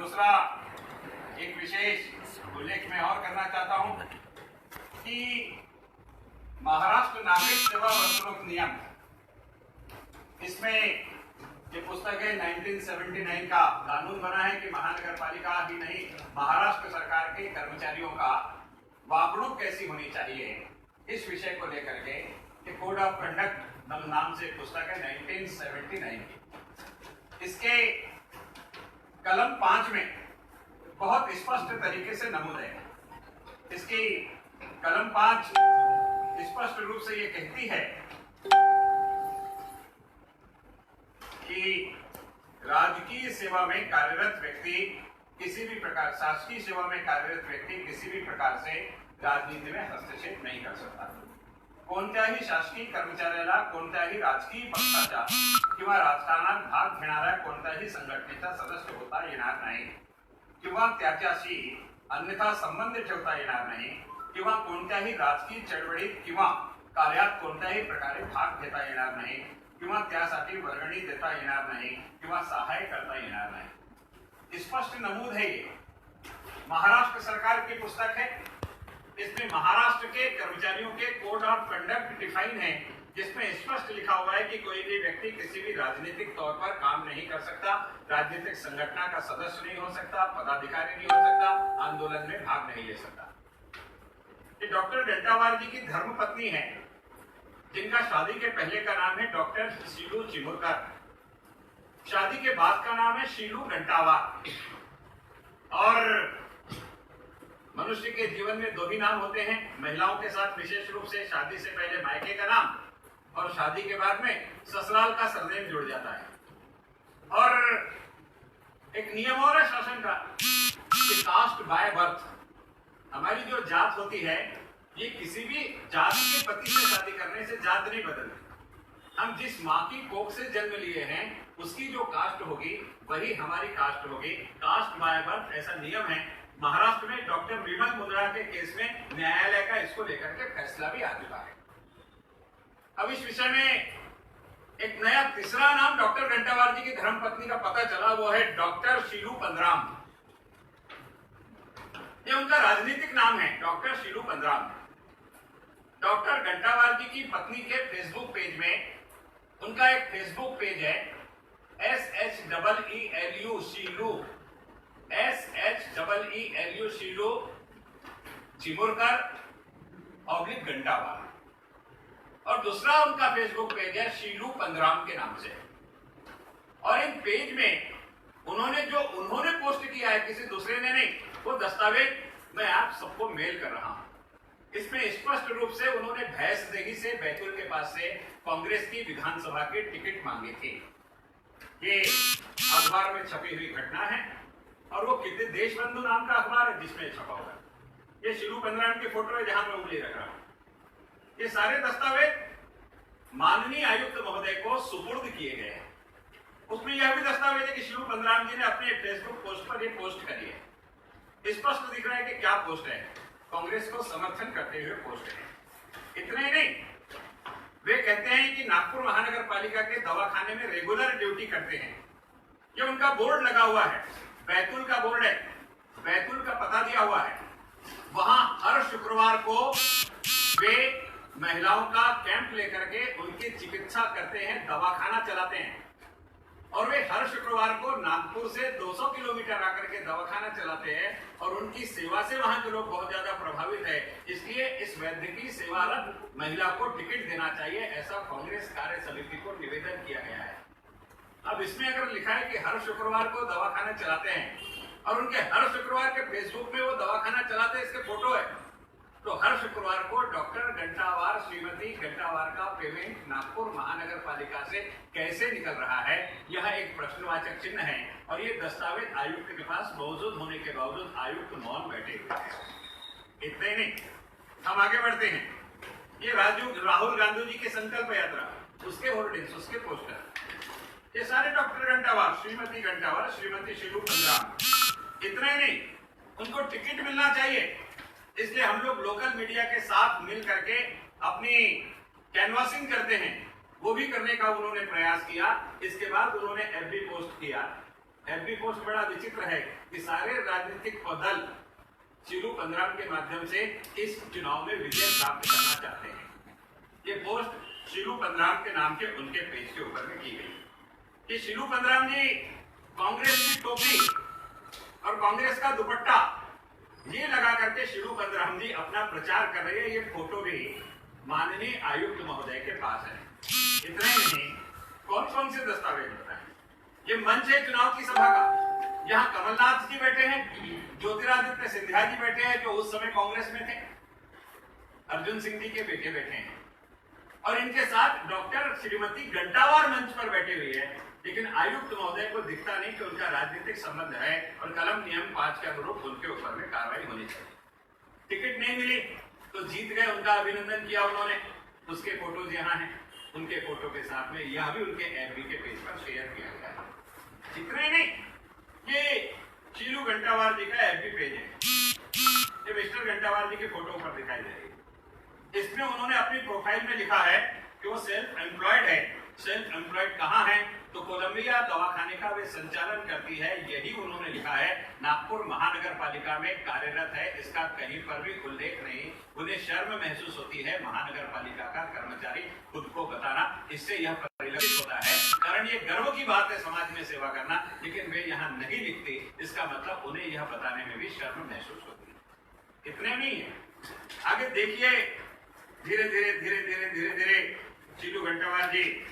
दूसरा एक विशेष उल्लेख मैं और करना चाहता हूं कि महाराष्ट्र नागरिक सेवा वर्तणूक नियम, इसमें ये पुस्तक है 1979 का कानून बना है कि महानगर पालिका ही नहीं महाराष्ट्र सरकार के कर्मचारियों का वागणूक कैसी होनी चाहिए, इस विषय को लेकर के कोड ऑफ कंडक्ट नाम से पुस्तक है 1979 की। इसके कलम 5 में बहुत स्पष्ट तरीके से नमूद है। इसकी कलम 5 स्पष्ट रूप से ये कहती है कि राजकीय सेवा में कार्यरत व्यक्ति किसी भी प्रकार, शासकीय सेवा में कार्यरत व्यक्ती किसी भी प्रकार से राजनीति में हस्तक्षेप नहीं कर सकता। कोणत्याही शासकीय कर्मचाऱ्याला कोणत्याही राजकीय पक्षाच्या किंवा राजकारणात भाग घेणाऱ्या कोणत्याही संघटनेचा सदस्य होता येणार नाही किंवा त्याच्याशी अन्यथा संबंध ठेवता येणार नाही किंवा कोणत्याही राजकीय चळवळीत किंवा कार्यात कोणत्याही प्रकारे भाग घेता येणार नाही किंवा त्यासाठी वर्गणी देता येणार नाही किंवा सहाय करता येणार नाही। स्पष्ट नमूद है ये महाराष्ट्र सरकार की पुस्तक है। इसमें महाराष्ट्र के कर्मचारियों के कोड ऑफ कंडक्ट डिफाइन है, जिसमें स्पष्ट लिखा हुआ है कि कोई भी व्यक्ति किसी भी राजनीतिक तौर पर काम नहीं कर सकता, राजनीतिक संगठन का सदस्य नहीं हो सकता, पदाधिकारी नहीं हो सकता, आंदोलन में भाग नहीं ले सकता। ये डॉक्टर घंटावार जी की धर्मपत्नी है, जिनका शादी के पहले का नाम है डॉक्टर शीलू चिमुरकर, शादी के बाद का नाम है शीलू घंटावार। और मनुष्य के जीवन में दो ही नाम होते हैं, महिलाओं के साथ विशेष रूप से शादी से पहले मायके का नाम और शादी के बाद में ससुराल का सरनेम जुड़ जाता है। और एक नियम और है शासन का कि कास्ट बाय बर्थ, हमारी जो जात होती है ये किसी भी जात के पति से शादी करने से जात नहीं बदलती। हम जिस माँ की कोख से जन्म लिए हैं उसकी जो कास्ट होगी वही हमारी कास्ट होगी, कास्ट बाय बर्थ ऐसा नियम है। महाराष्ट्र में डॉक्टर विमल मुंद्रा के केस में न्यायालय का इसको लेकर के फैसला भी आ चुका है। अब इस विषय में एक नया तीसरा नाम डॉक्टर घंटावार जी की धर्मपत्नी का पता चला, वो है डॉक्टर शीलू पंद्राम। ये उनका राजनीतिक नाम है, डॉक्टर शीलू पंद्राम। डॉक्टर घंटावार जी की पत्नी के फेसबुक पेज में, उनका एक फेसबुक पेज है SHEELU शीलू, SHEELU शीलू चिमुरकर / घंटावार, और दूसरा उनका फेसबुक पेज है शीलू पंद्राम के नाम से। और इन पेज में उन्होंने पोस्ट किया है, किसी दूसरे ने नहीं, वो दस्तावेज मैं आप सबको मेल कर रहा हूं। इसमें स्पष्ट रूप से उन्होंने भैंसदेही से बैतूल के पास से कांग्रेस की विधानसभा के टिकट मांगे थे। ये अखबार में छपी हुई घटना है और वो कितने देशबंधु नाम का अखबार है जिसमें छपा हुआ है। ये शीलू पंद्राम की फोटो है जहां मैं उंगली रख रहा हूं। ये सारे दस्तावेज माननीय आयुक्त महोदय को सुपुर्द किए गए हैं। उसमें यह भी दस्तावेज है कि शीलू पंद्राम जी ने अपने फेसबुक पोस्ट पर ये पोस्ट करी है। स्पष्ट दिख रहा है कि क्या पोस्ट है, कांग्रेस को समर्थन करते हुए पोस्ट है। इतना ही नहीं, वे कहते हैं कि नागपुर महानगर पालिका के दवाखाने में रेगुलर ड्यूटी करते हैं। ये उनका बोर्ड लगा हुआ है, बैतूल का बोर्ड है, बैतूल का पता दिया हुआ है। वहां हर शुक्रवार को वे महिलाओं का कैंप लेकर के उनकी चिकित्सा करते हैं, दवाखाना चलाते हैं। और वे हर शुक्रवार को नागपुर से 200 किलोमीटर आकर के दवाखाना चलाते हैं और उनकी सेवा से वहां के लोग बहुत ज्यादा प्रभावित है। इसलिए इस वैद्यकीय सेवारत महिला को टिकट देना चाहिए, ऐसा कांग्रेस कार्य समिति को निवेदन किया गया है। अब इसमें अगर लिखा है कि हर शुक्रवार को दवाखाना चलाते हैं और उनके हर शुक्रवार के फेसबुक में वो दवाखाना चलाते हैं, इसके फोटो है, तो हर शुक्रवार को डॉक्टर घंटावार, श्रीमती घंटावार का पेमेंट नागपुर महानगर पालिका से कैसे निकल रहा है, यह एक प्रश्नवाचक चिन्ह है। और ये दस्तावेज आयुक्त के पास मौजूद होने के बावजूद आयुक्त मौन बैठे हुए हैं। इतने नहीं, हम आगे बढ़ते हैं। ये राहुल गांधी जी की संकल्प यात्रा, उसके होर्डिंग्स, उसके पोस्टर, ये सारे डॉक्टर घंटावार, श्रीमती घंटावार, श्रीमती शीलू पंद्राम। इतना ही नहीं, उनको टिकट मिलना चाहिए, इसलिए हम लोग लोकल मीडिया के साथ मिल करके अपनी कैनवासिंग करते हैं, वो भी करने का उन्होंने प्रयास किया। इसके बाद उन्होंने FB पोस्ट किया, एफबी पोस्ट बड़ा विचित्र है कि सारे राजनीतिक दल शीलू पंद्राम के माध्यम से इस चुनाव में विजय प्राप्त करना चाहते हैं। ये पोस्ट शीलू पंद्राम के नाम के उनके पेज के ऊपर में की गई कि शीलू पंद्राम जी कांग्रेस की टोपी और कांग्रेस का दुपट्टा ये लगा करके शीलू पंद्राम जी अपना प्रचार कर रहे हैं। ये फोटो भी माननीय आयुक्त महोदय के पास है। इतना ही नहीं, कौन कौन से दस्तावेज बताएं। ये मंच है चुनाव की सभा का, यहाँ कमलनाथ जी बैठे हैं, ज्योतिरादित्य सिंधिया जी बैठे हैं जो उस समय कांग्रेस में थे, अर्जुन सिंह जी के बेटे बैठे हैं और इनके साथ डॉक्टर श्रीमती घंटावार मंच पर बैठे हुए हैं। लेकिन आयुक्त महोदय को दिखता नहीं कि उनका राजनीतिक संबंध है और कलम नियम 5 के अनुरूप उनके ऊपर में कार्रवाई होनी चाहिए। टिकट नहीं मिली तो जीत गए, उनका अभिनंदन किया उन्होंने। उसके फोटोज यहाँ हैं, उनके फोटो के साथ में यह भी उनके एफबी के पेज पर शेयर किया गया है। इतना ही नहीं, ये शीलू घंटावार जी का एफबी पेज है, ये मिस्टर घंटावार जी के फोटो पर दिखाई दे रही है। इसमें उन्होंने अपनी प्रोफाइल में लिखा है कि वो सेल्फ एम्प्लॉयड है। सेल्फ एम्प्लॉयड कहाँ है तो कोलंबिया दवाखाने का वे संचालन करती है, यही उन्होंने लिखा है। नागपुर महानगर पालिका में कार्यरत है, इसका कहीं पर भी उल्लेख नहीं। उन्हें शर्म महसूस होती है महानगर पालिका का कर्मचारी खुद को बताना, इससे यह परिलक्षित होता है। कारण ये गर्व की बात है समाज में सेवा करना, लेकिन वे यहाँ नहीं लिखते, इसका मतलब उन्हें यह बताने में भी शर्म महसूस होती है। इतने नहीं है, आगे देखिए, धीरे धीरे धीरे धीरे धीरे धीरे शीलू घंटावार जी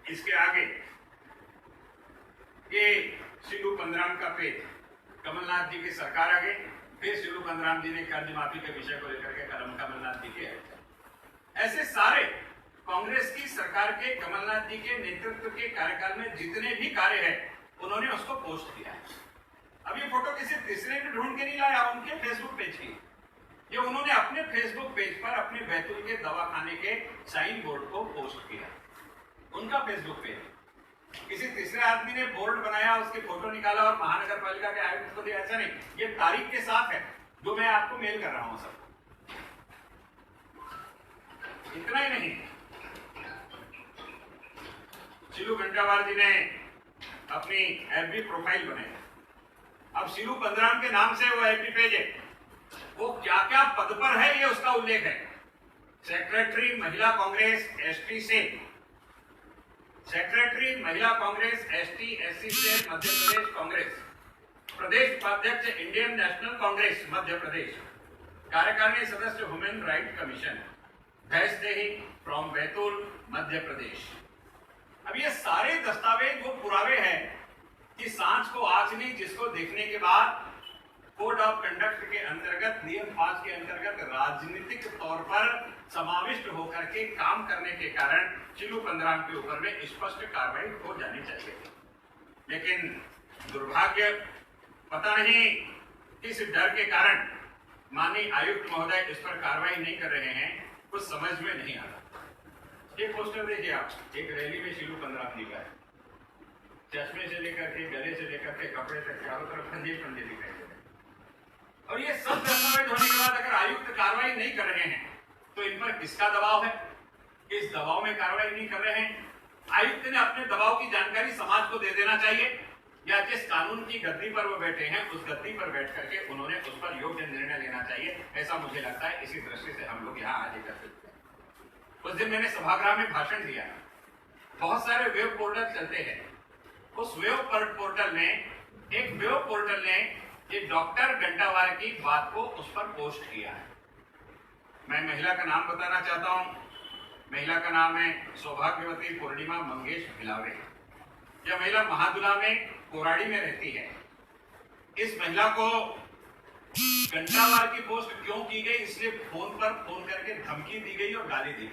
इसके आगे ये शीलू पंद्राम का पेज, कमलनाथ जी की सरकार आगे, फिर शीलू पंद्राम जी ने कर्ज माफी के विषय को लेकर के कलम कमलनाथ जी के। ऐसे सारे कांग्रेस की सरकार के कमलनाथ जी के नेतृत्व के कार्यकाल में जितने भी कार्य है उन्होंने उसको पोस्ट किया है। अब ये फोटो किसी तीसरे ने ढूंढ के नहीं लाया, उनके फेसबुक पेज की। ये उन्होंने अपने फेसबुक पेज पर अपने बैतूल के दवाखाने के साइन बोर्ड को पोस्ट किया, उनका फेसबुक पेज। किसी तीसरे आदमी ने बोर्ड बनाया, उसके फोटो निकाला और महानगर पालिका के आयुक्त को दिया, ऐसा नहीं। ये तारीख के साथ है जो मैं आपको मेल कर रहा हूं सबको। इतना ही नहीं, शीलू घंटावार जी ने अपनी एफबी प्रोफाइल बनाई। अब शीलू पंद्राम के नाम से वो एफबी पेज है, वो क्या क्या पद पर है ये उसका उल्लेख है। सेक्रेटरी महिला कांग्रेस एसटी से, सेक्रेटरी महिला कांग्रेस एसटी एससी से मध्य प्रदेश कांग्रेस, प्रदेश उपाध्यक्ष Indian National Congress Madhya Pradesh, कार्यकारिणी सदस्य human right commission, Bhainsdehi from Betul Madhya Pradesh. अब ये सारे दस्तावेज वो पुरावे हैं कि सांझ को आज नहीं, जिसको देखने के बाद कोड ऑफ कंडक्ट के अंतर्गत, नियम 5 के अंतर्गत राजनीतिक तौर पर समाविष्ट होकर के काम करने के कारण शीलू पंद्राम के ऊपर में स्पष्ट कार्रवाई हो जानी चाहिए। लेकिन दुर्भाग्य, पता नहीं किस डर के कारण माननीय आयुक्त महोदय इस पर कार्रवाई नहीं कर रहे हैं, कुछ समझ में नहीं आ रहा। ये पोस्टर देखिए आप, एक रैली में शीलू पंद्राम जी का है, चश्मे से लेकर के गले से लेकर के कपड़े तक चारों तरफ फंदे फंदे दिखाई दे रहे हैं। और ये सब दस्तावेज होने के बाद अगर आयुक्त कार्रवाई नहीं कर रहे हैं तो इन पर किसका दबाव है? इस दबाव में कार्रवाई नहीं कर रहे हैं। आयुक्त ने अपने दबाव की जानकारी समाज को दे देना चाहिए, या जिस कानून की गद्दी पर वो बैठे हैं उस गद्दी पर बैठ करके उन्होंने उस पर योग्य निर्णय लेना चाहिए, ऐसा मुझे लगता है। इसी दृष्टि से हम लोग यहाँ आज एकत्रित हैं। उस दिन मैंने सभागृह में भाषण दिया, बहुत सारे वेब पोर्टल चलते हैं, उस वेब पोर्टल ने ये डॉक्टर घंटावार की बात को उस पर पोस्ट किया है। मैं महिला का नाम बताना चाहता हूं, महिला का नाम है सौभाग्यवती पूर्णिमा मंगेश भिलावरे। यह महिला महादुला में कोराड़ी में रहती है। इस महिला को घंटावार की पोस्ट क्यों की गई, इसलिए फोन पर फोन करके धमकी दी गई और गाली दी।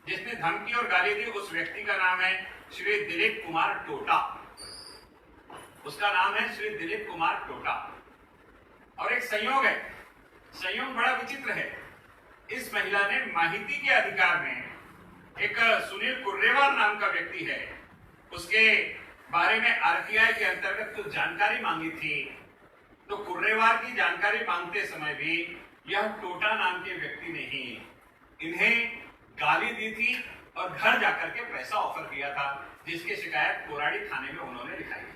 जिसने धमकी और गाली दी उस व्यक्ति का नाम है श्री दिलीप कुमार टोटा। उसका नाम है श्री दिलीप कुमार टोटा। और एक संयोग है, संयोग बड़ा विचित्र है। इस महिला ने माहिती के अधिकार में एक सुनील कुर्रेवाल नाम का व्यक्ति है, उसके बारे में आरटीआई के अंतर्गत कुछ जानकारी मांगी थी। तो कुर्रेवाल की जानकारी मांगते समय भी यह टोटा नाम के व्यक्ति ने ही इन्हें गाली दी थी और घर जाकर के पैसा ऑफर किया था, जिसकी शिकायत कोराड़ी थाने में उन्होंने लिखाई है।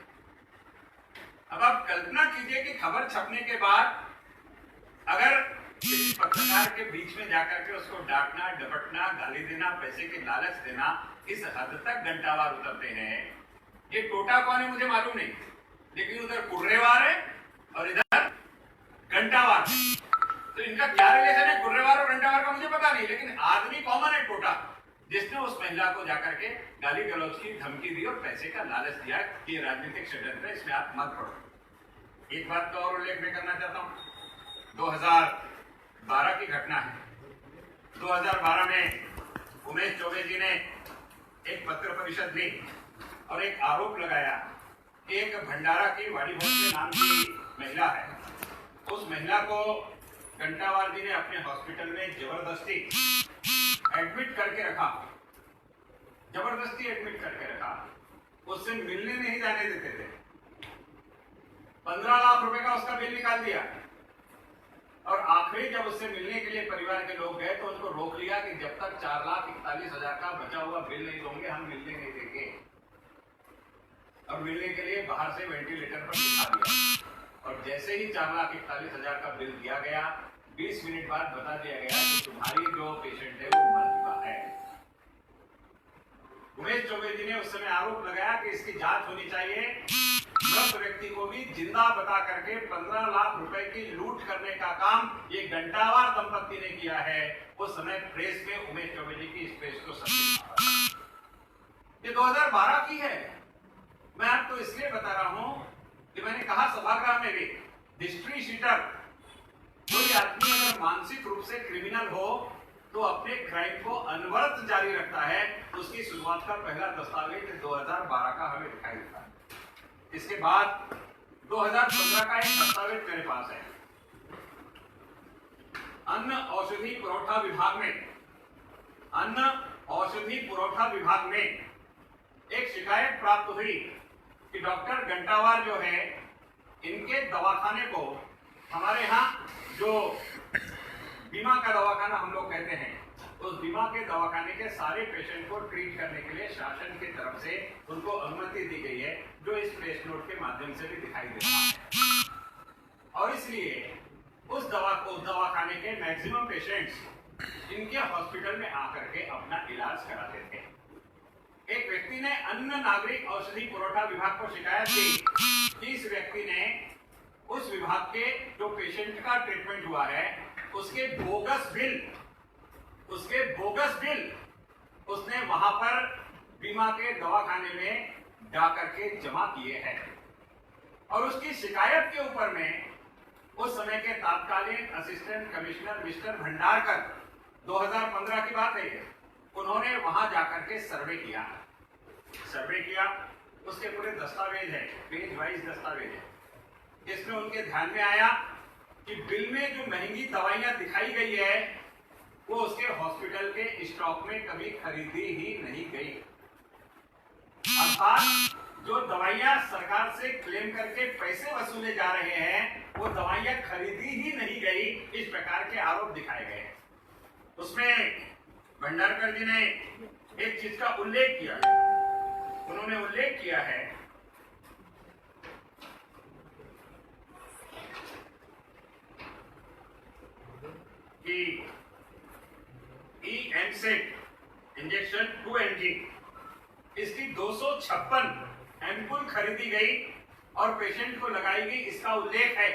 अब आप कल्पना कीजिए कि खबर छपने के बाद अगर किसी पत्रकार के बीच में जाकर के उसको डांटना, डपटना, गाली देना, पैसे के लालच देना, इस हद तक घंटावार उतरते हैं। ये टोटा कौन है मुझे मालूम नहीं, लेकिन उधर कुर्रेवार है और इधर घंटावार। तो इनका क्या रिलेशन है कुर्रेवार और घंटावार का मुझे पता नहीं, लेकिन आदमी कॉमन है टोटा, जिसने उस महिला को जाकर के गाली गलौज की धमकी दी और पैसे का लालच दिया कि राजनीतिक षड्यंत्र है, इसमें आप मत पड़ो। एक बात का और उल्लेख मैं करना चाहता हूं, 2012 की घटना है। 2012 में उमेश चौबे जी ने एक पत्र परिषद ली और एक आरोप लगाया कि एक भंडारा की वाड़ी भोसले नाम की महिला है, उस महिला को घंटावार जी ने अपने हॉस्पिटल में जबरदस्ती एडमिट करके रखा, जबरदस्ती एडमिट करके रखा, उससे मिलने नहीं जाने देते थे। 15 लाख रुपए का उसका बिल निकाल दिया और आखिरी जब उससे मिलने के लिए परिवार के लोग गए तो उनको रोक लिया कि जब तक 4,41,000 का बचा हुआ बिल नहीं दोगे हम मिलने नहीं देंगे। और मिलने के लिए बाहर से वेंटिलेटर पर दिखा दिया और जैसे ही 4,41,000 का बिल दिया गया, 20 मिनट बाद बता दिया गया कि तुम्हारी जो पेशेंट है वो मर चुका है। उमेश चौबे जी ने उस समय आरोप लगाया कि इसकी जांच होनी चाहिए, मृत व्यक्ति को भी जिंदा बता करके 15 लाख रुपए की लूट करने का काम ये घंटावार दंपत्ति ने किया है। उस समय प्रेस में उमेश चौबे जी की इस प्रेस को सबसे ये 2012 की है। मैं आपको इसलिए बता रहा हूं कि मैंने कहा सभागृह में भी, हिस्ट्री शीटर कोई आदमी अगर मानसिक रूप से क्रिमिनल हो तो अपने क्राइम को अनवरत जारी रखता है। उसकी शुरुआत का पहला दस्तावेज 2012 का हमें दिखाई देता है। इसके बाद 2015 का एक दस्तावेज मेरे पास है। अन्न औषधि पुरवठा विभाग में एक शिकायत प्राप्त हुई कि डॉक्टर घंटावार जो है, इनके दवाखाने को, हमारे यहाँ जो बीमा का दवाखाना हम लोग कहते हैं, उस बीमा के दवाखाने के सारे पेशेंट को ट्रीट करने के लिए शासन की तरफ से उनको अनुमति दी गई है, जो इस प्रेस नोट के माध्यम से भी दिखाई दे रहा है। और इसलिए उस दवाखाने के मैक्सिमम पेशेंट्स इनके हॉस्पिटल में आकर के अपना इलाज कराते थे। एक व्यक्ति ने अन्न नागरिक औषधि पुरवठा विभाग को शिकायत दी कि इस व्यक्ति ने उस विभाग के जो पेशेंट का ट्रीटमेंट हुआ है उसके बोगस बिल उसने वहां पर बीमा के दवाखाने में जाकर के जमा किए हैं। और उसकी शिकायत के ऊपर में उस समय के तत्कालीन असिस्टेंट कमिश्नर मिस्टर भंडारकर, 2015 की बात है, उन्होंने वहां जाकर के सर्वे किया। उसके पूरे दस्तावेज है, पेज वाइज दस्तावेज है, जिसमें उनके ध्यान में आया कि बिल में जो महंगी दवाइयां दिखाई गई है वो उसके हॉस्पिटल के स्टॉक में कभी खरीदी ही नहीं गई। अर्थात जो दवाइयां सरकार से क्लेम करके पैसे वसूले जा रहे हैं वो दवाइयां खरीदी ही नहीं गई, इस प्रकार के आरोप दिखाए गए हैं। उसमें भंडारकर जी ने एक चीज का उल्लेख किया है। उन्होंने उल्लेख किया है कि एमसेट इंजेक्शन 2 mg इसकी 256 एम्पुल खरीदी गई और पेशेंट को लगाई गई, इसका उल्लेख है।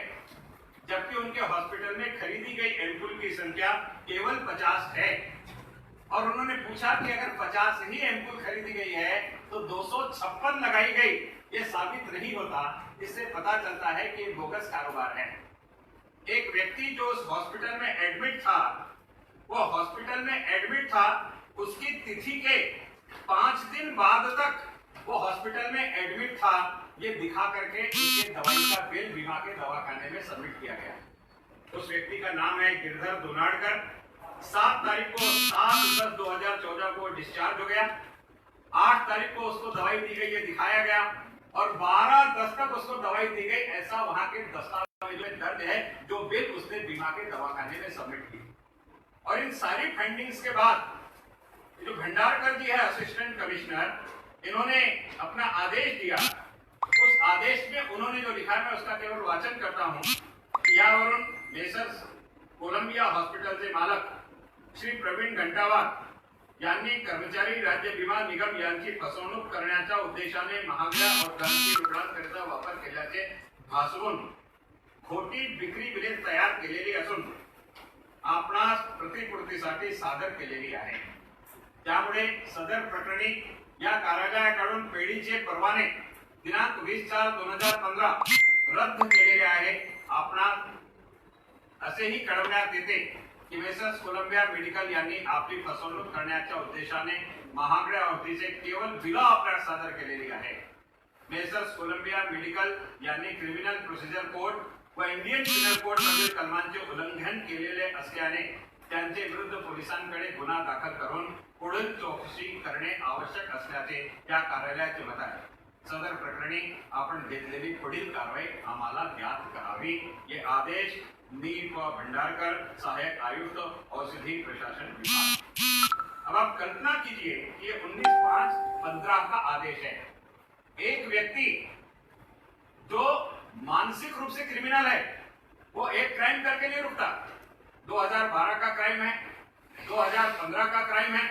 जबकि उनके हॉस्पिटल में खरीदी गई एम्पुल की संख्या केवल 50 है। और उन्होंने पूछा कि अगर 50 ही एम्पुल खरीदी गई है तो 256 लगाई गई, ये साबित नहीं होता। इससे पता चलता है कि बोगस कारोबार है। एक व्यक्ति जो उस हॉस्पिटल में एडमिट था, वो हॉस्पिटल में एडमिट था, उसकी तिथि के 5 दिन बाद तक वो हॉस्पिटल में एडमिट था, ये दिखा करके उसके दवाई का बिल बीमा के दवाखाने में सबमिट किया गया। उस व्यक्ति का नाम है गिरधर दोनाडकर। 7 तारीख को 7/10/2014 को डिस्चार्ज हो गया। 8 तारीख को उसको दवाई दी गई, ये दिखाया गया, और 12/10 तक उसको दवाई दी गई, ऐसा वहां के दस्तावेज में दर्ज है, जो बिल उसने बीमा के दवाखाने में सबमिट की। और इन सारी फाइंडिंग्स के बाद जो भंडारकर जी है असिस्टेंट कमिश्नर, इन्होंने अपना आदेश दिया। उस आदेश में उन्होंने जो लिखा है मैं उसका केवल वाचन करता हूं। यावरून मेसर्स कोलंबिया हॉस्पिटल से मालक श्री प्रवीण घंटावार यांनी कर्मचारी राज्य विमा निगम यांची फसवणूक करण्याच्या उद्देशाने महागड्या औषधांची रुग्णांकरिता वापर केल्याचे भासवून खोटी विक्री बिले तयार केलेली असून आपणास प्रतिपूर्तीसाठी सादर केलेली आहे। त्यामुळे सदर प्रकरणी या कार्यालयाकडून पेढीचे परवाने दिनांक 20/4/2015 रद्द केलेले आहे। आपणास असेही कळवण्यात येते की मेसर्स कोलंबिया मेडिकल यांनी आपली फसवणूक करण्याच्या उद्देशाने महागड्या औषधीचे केवळ बिलं आपल्याला सादर केलेली आहे। मेसर्स कोलंबिया मेडिकल यांनी क्रिमिनल प्रोसिजर कोड व इंडियन पिनल कोड मधील कलमांचे उल्लंघन केलेले असल्याने त्यांचे विरुद्ध पोलिसांकडे गुन्हा दाखल करून पुढील चौकशी करणे आवश्यक असल्याचे या कार्यालयाचे मत आहे। सदर प्रकरणी आपण घेतलेली पुढील कारवाई आम्हाला ज्ञात करावी, ये आदेश नील भंडारकर, सहायक आयुक्त औषधि प्रशासन विभाग। अब आप कल्पना कीजिए कि ये 19/5/15 का आदेश है। एक व्यक्ति जो मानसिक रूप से क्रिमिनल है वो एक क्राइम करके नहीं रुकता। 2012 का क्राइम है, 2015 का क्राइम है,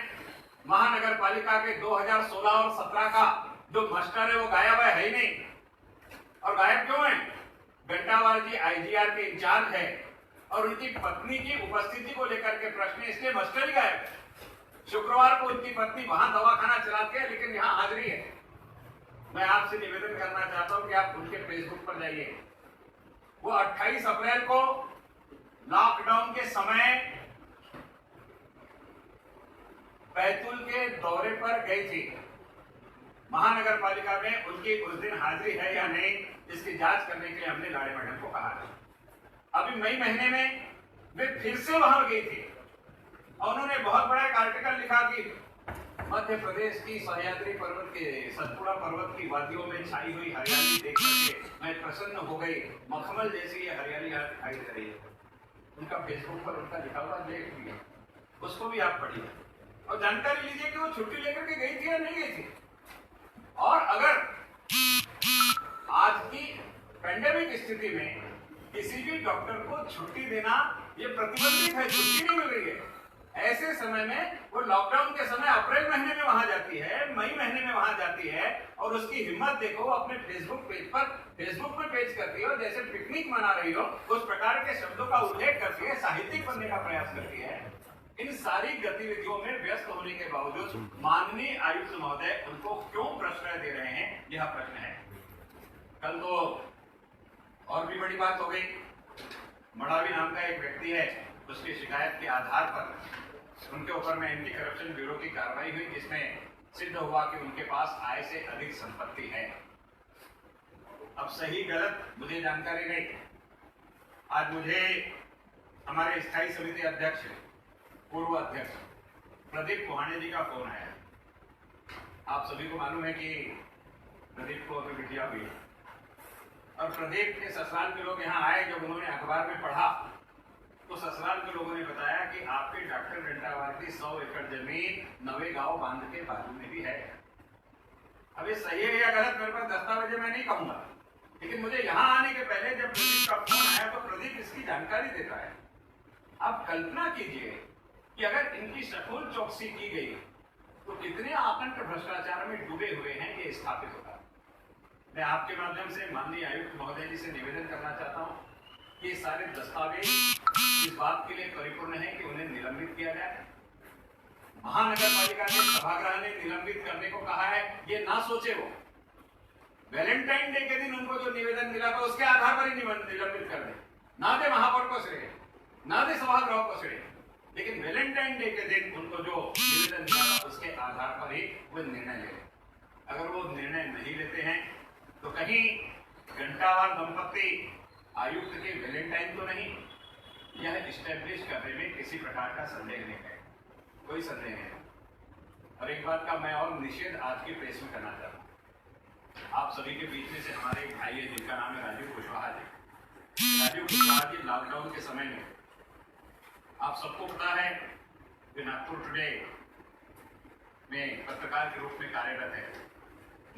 महानगर पालिका के 2016 और 17 का जो मस्टर है वो गायब है ही नहीं। और गायब क्यों है? घंटावार जी आईजीआर के इंचार्ज है और उनकी पत्नी की उपस्थिति को लेकर के प्रश्न है, इसलिए मस्टर ही गायब है। शुक्रवार को उनकी पत्नी वहां दवाखाना चलाती है लेकिन यहाँ हाजिरी है। मैं आपसे निवेदन करना चाहता हूं कि आप उनके फेसबुक पर जाइए। वो 28 अप्रैल को लॉकडाउन के समय बैतूल के दौरे पर गई थी। महानगर पालिका में उनकी उस दिन हाजिरी है या नहीं, इसकी जांच करने के लिए हमने लाड़े मैडम को कहा है। अभी मई महीने में वे फिर से वहां गई थी और उन्होंने बहुत बड़ा एक आर्टिकल लिखा कि मध्य प्रदेश की सह्याद्री पर्वत के सतपुड़ा पर्वत की वादियों में छाई हुई हरियाली देख करके मैं प्रसन्न हो गई। मखमल जैसी ये हरियाली यहाँ दिखाई दे रही है। उनका फेसबुक पर उनका लिखा हुआ लेख भी है, उसको भी आप पढ़िए और जानकारी लीजिए कि वो छुट्टी लेकर के गई थी या नहीं गई थी। और अगर आज की पेंडेमिक स्थिति में किसी भी डॉक्टर को छुट्टी देना ये प्रतिबंधित है, छुट्टी नहीं मिल रही है। ऐसे समय में वो लॉकडाउन के समय अप्रैल महीने में वहां जाती है, मई महीने में वहां जाती है और उसकी हिम्मत देखो, अपने फेसबुक में पेज करती है और जैसे पिकनिक मना रही हो उस प्रकार के शब्दों का उल्लेख करती है, साहित्यिक बनने का प्रयास करती है। इन सारी गतिविधियों में व्यस्त होने के बावजूद माननीय आयुक्त महोदय उनको क्यों प्रश्रय दे रहे हैं, यह प्रश्न है। कल तो और भी बड़ी बात हो गई। मड़ावी नाम का एक व्यक्ति है, उसकी शिकायत के आधार पर उनके ऊपर में एंटी करप्शन ब्यूरो की कार्रवाई हुई, जिसमें सिद्ध हुआ कि उनके पास आय से अधिक संपत्ति है। अब सही गलत मुझे जानकारी नहीं। आज मुझे हमारे स्थायी समिति अध्यक्ष, पूर्व अध्यक्ष प्रदीप कोहाने जी का फोन आया। आप सभी को मालूम है कि प्रदीप को अभी बिटिया हुई और प्रदीप के ससुराल के लोग यहाँ आए। जब उन्होंने अखबार में पढ़ा तो ससुराल के लोगों ने बताया कि आपके डॉक्टर घंटावार की 100 एकड़ जमीन नवेगांव बांध के बाजू में भी है। अब ये सही है या गलत मेरे पास दस्तावेज मैं नहीं कहूंगा, लेकिन मुझे यहाँ आने के पहले जब प्रदीप का फोन आया तो प्रदीप इसकी जानकारी देता है। आप कल्पना कीजिए कि अगर इनकी सखोल चौकसी की गई तो कितने आतंक भ्रष्टाचार में डूबे हुए हैं ये स्थापित होगा। मैं आपके माध्यम से माननीय आयुक्त महोदय जी से निवेदन करना चाहता हूं कि सारे दस्तावेज इस बात के लिए परिपूर्ण है कि उन्हें निलंबित किया जाए। महानगर पालिका के सभागृह ने निलंबित करने को कहा है, ये ना सोचे वो वैलेंटाइन डे के दिन उनको जो निवेदन मिला था उसके आधार पर ही निलंबित कर दे, ना दे महापौर को श्रेय, ना दे सभागृह को श्रेय, लेकिन वैलेंटाइन डे के दिन उनको जो निवेदन मिला था उसके आधार पर ही वो निर्णय ले। अगर वो निर्णय नहीं लेते हैं तो कहीं घंटावार दंपत्ति आयुक्त के वैलेंटाइन तो नहीं, यह स्टैब्लिश करने में किसी प्रकार का संदेह नहीं है, कोई संदेह नहीं। और एक बात का मैं और निषेध आज की प्रेस में करना चाहता हूँ। आप सभी के बीच में से हमारे एक भाई है जिनका नाम है राजीव कुशवाहा जी। राजीव कुशवाहा जी लॉकडाउन के समय में आप सबको पता है कि नागपुर टुडे में पत्रकार के रूप में कार्यरत है।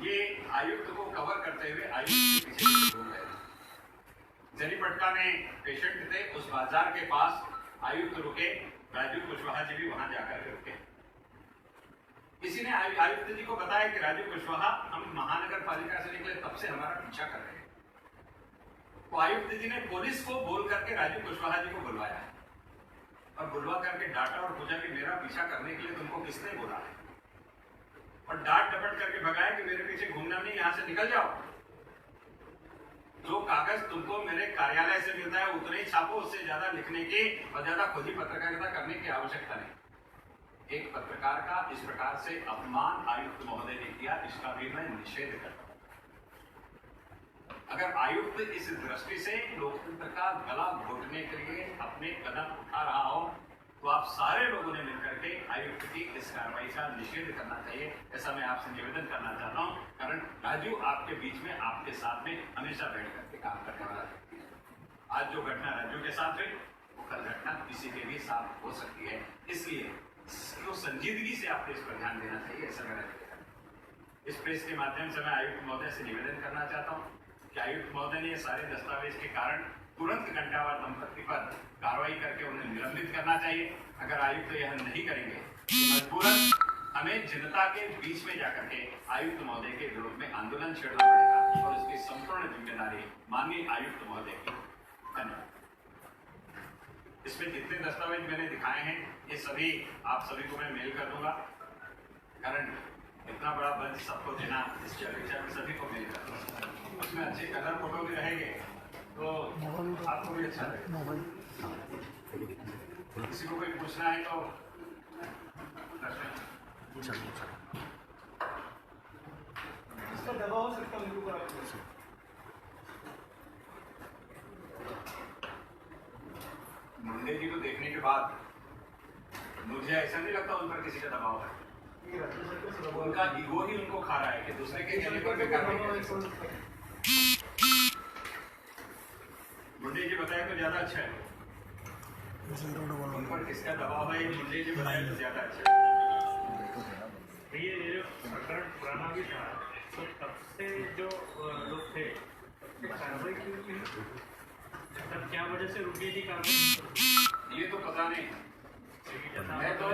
ये आयुक्त को कवर करते हुए आयुक्त के पीछे घूम रहे थे। जरीपटका में पेशेंट थे, उस बाजार के पास आयुक्त रुके, राजू कुशवाहा जी भी वहां जाकर के रुके। किसी ने आयुक्त जी को बताया कि राजू कुशवाहा हम महानगर पालिका से निकले तब से हमारा पीछा कर रहे हैं। तो आयुक्त जी ने पुलिस को बोल करके राजू कुशवाहा जी को बुलवाया और बुलवा करके डांटा और पूछा कि मेरा पीछा करने के लिए तुमको किसने बोला है, और डांट डपट करके भगाया कि मेरे पीछे घूमना नहीं, यहां से निकल जाओ। जो कागज तुमको मेरे कार्यालय से मिलता है उतने ही छापो, उससे ज्यादा लिखने की और ज्यादा खुद ही पत्रकारिता करने की आवश्यकता नहीं। एक पत्रकार का इस प्रकार से अपमान आयुक्त महोदय ने किया, इसका भी मैं निषेध करता हूं। अगर आयुक्त इस दृष्टि से लोकतंत्र का गला घोटने के लिए अपने कदम उठा रहा हो तो आप सारे लोगों ने मिलकर के आयुक्त की इस कार्रवाई का निषेध करना चाहिए, ऐसा मैं आपसे निवेदन करना चाहता हूं। कारण राजू आपके बीच में, आपके साथ में हमेशा बैठ करके काम करने वाला है। आज जो घटना राजू के साथ हुई वो कल घटना किसी के भी साथ हो सकती है, इसलिए इसको संजीदगी से आपको इस पर ध्यान देना चाहिए, ऐसा मेरा निवेदन। इस प्रेस के माध्यम से मैं आयुक्त महोदय से निवेदन करना चाहता हूँ कि आयुक्त महोदय ने ये सारे दस्तावेज के कारण तुरंत घंटावार दंपत्ति पर कार्रवाई करके उन्हें निलंबित करना चाहिए। अगर आयुक्त यह नहीं करेंगे तो मजबूरन हमें जनता के बीच में जाकर के आयुक्त महोदय के विरोध में आंदोलन छेड़ना पड़ेगा और इसकी संपूर्ण जिम्मेदारी माननीय आयुक्त महोदय की। धन्यवाद। इसमें जितने दस्तावेज मैंने दिखाए हैं ये सभी आप सभी को मैं मेल कर दूंगा, कारण इतना बड़ा बंच सबको देना इसकी अपेक्षा में सभी को मेल कर दूंगा। उसमें अच्छे कलर फोटो भी रहेंगे तो आपको भी अच्छा लगेगा। किसी को कोई पूछना है तो इसका दबाव सकता मेरे ऊपर मुंडे जी को देखने के बाद मुझे ऐसा नहीं लगता उन पर किसी का दबाव है। उनका ईगो ही उनको खा रहा है कि दूसरे के कहने पर मुंडे जी बताए तो ज्यादा अच्छा है। उन पर किसका दबाव है मुंडे जी बताए तो ज्यादा अच्छा है। ये जो प्रकरण पुराना भी था तो तब से जो लोग थे कार्रवाई क्यों की, तब क्या वजह से रुकी थी कार्रवाई, ये तो पता नहीं। मैं तो